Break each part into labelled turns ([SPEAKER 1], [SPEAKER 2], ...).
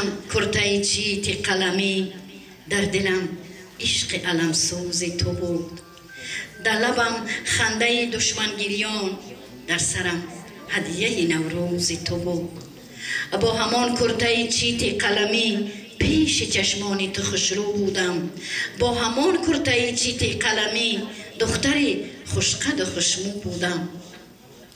[SPEAKER 1] چشمم کرته چیت قلمی، در دلم عشق علمسوز تو بود. در لبم خنده دشمنگیریان، در سرم هدیه نوروز تو بود. با همان کرته چیت قلمی پیش چشمان تو خوشرو بودم. با همان کرته چیت قلمی دختری خوشقد و خوشمو بودم.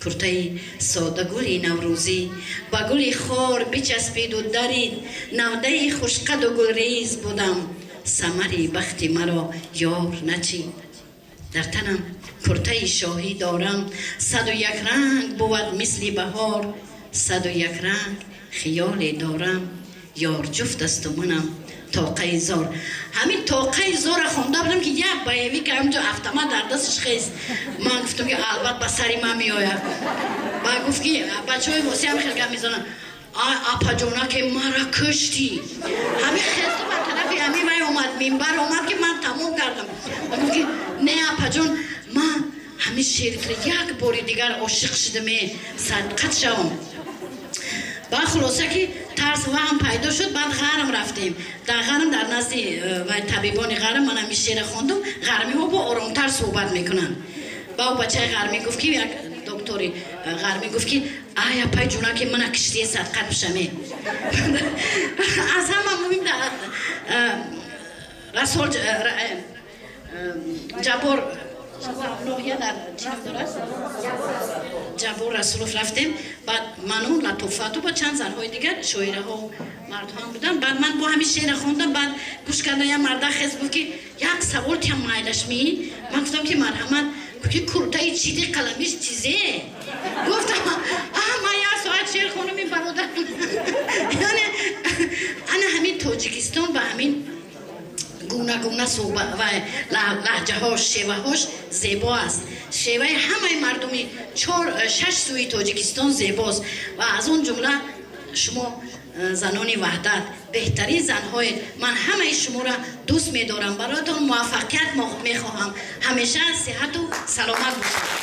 [SPEAKER 1] کرته ساده گلی نوروزی با گلی خار بچسبید و درید. نوده خوشقد و گلریز بودم، ثمری بخت مرا یار نچید. در تنم کرته شاهی دارم، 101 رنگ بود مثل بهار. 101 رنگ خیال دارم، یار جفت است و منم تاقه زار. همین تاقه زار خونده بودم که یک بایوی که همینجا افتما در دستش خیست. من گفتم که البته به سری من میآید. من گفت که بچه های واسی هم خیلی میزنن اپا جونا که مرا کشتی. همین خیست و به طرفی همین من اومد منبر اومد که من تموم کردم. من گفت که نه اپا جون، من همین شعر یک باری دیگر عاشق شدم، صدقت شوم. با خلاصه که ترس و هم پیدا شد. بعد غرم رفتیم. در غرم در نزد طبیبان غرم من همین شعر خوندم. غرمی ها با آرامتر صحبت میکنن. با بچه غرمی گفت که یک دکتری غرمی گفت که آیا پای جونا که من کشتی صدقت بشمه. از همه مهم رسول جبار در جبار رسولوف رفتیم. بعد من اون لطفاتو با چند زنهای دیگر شاعره ها و مرد هم بودن. بعد من با همین شعر خوندم. بعد گوش کردن یه مرده خیز بود که یک سوال تیم مایلش می. من گفتم که مرحمت که کرته چیدی قلمیش چیزه. گفتم من یه ساعت شعر خونم این برادر. یعنی انا همین تاجیکستان و همین گونه گونه صحبت و لهجه هاش، شیوه هاش زیبا است. شیوه همه مردمی 4-6 سوی تاجیکستان زیباست. و از اون جمله شما زنان وحدت بهترین زنهای، من همه شما را دوست می‌دارم. برایتان موفقیت می‌خواهم. همیشه صحت و سلامت باشید.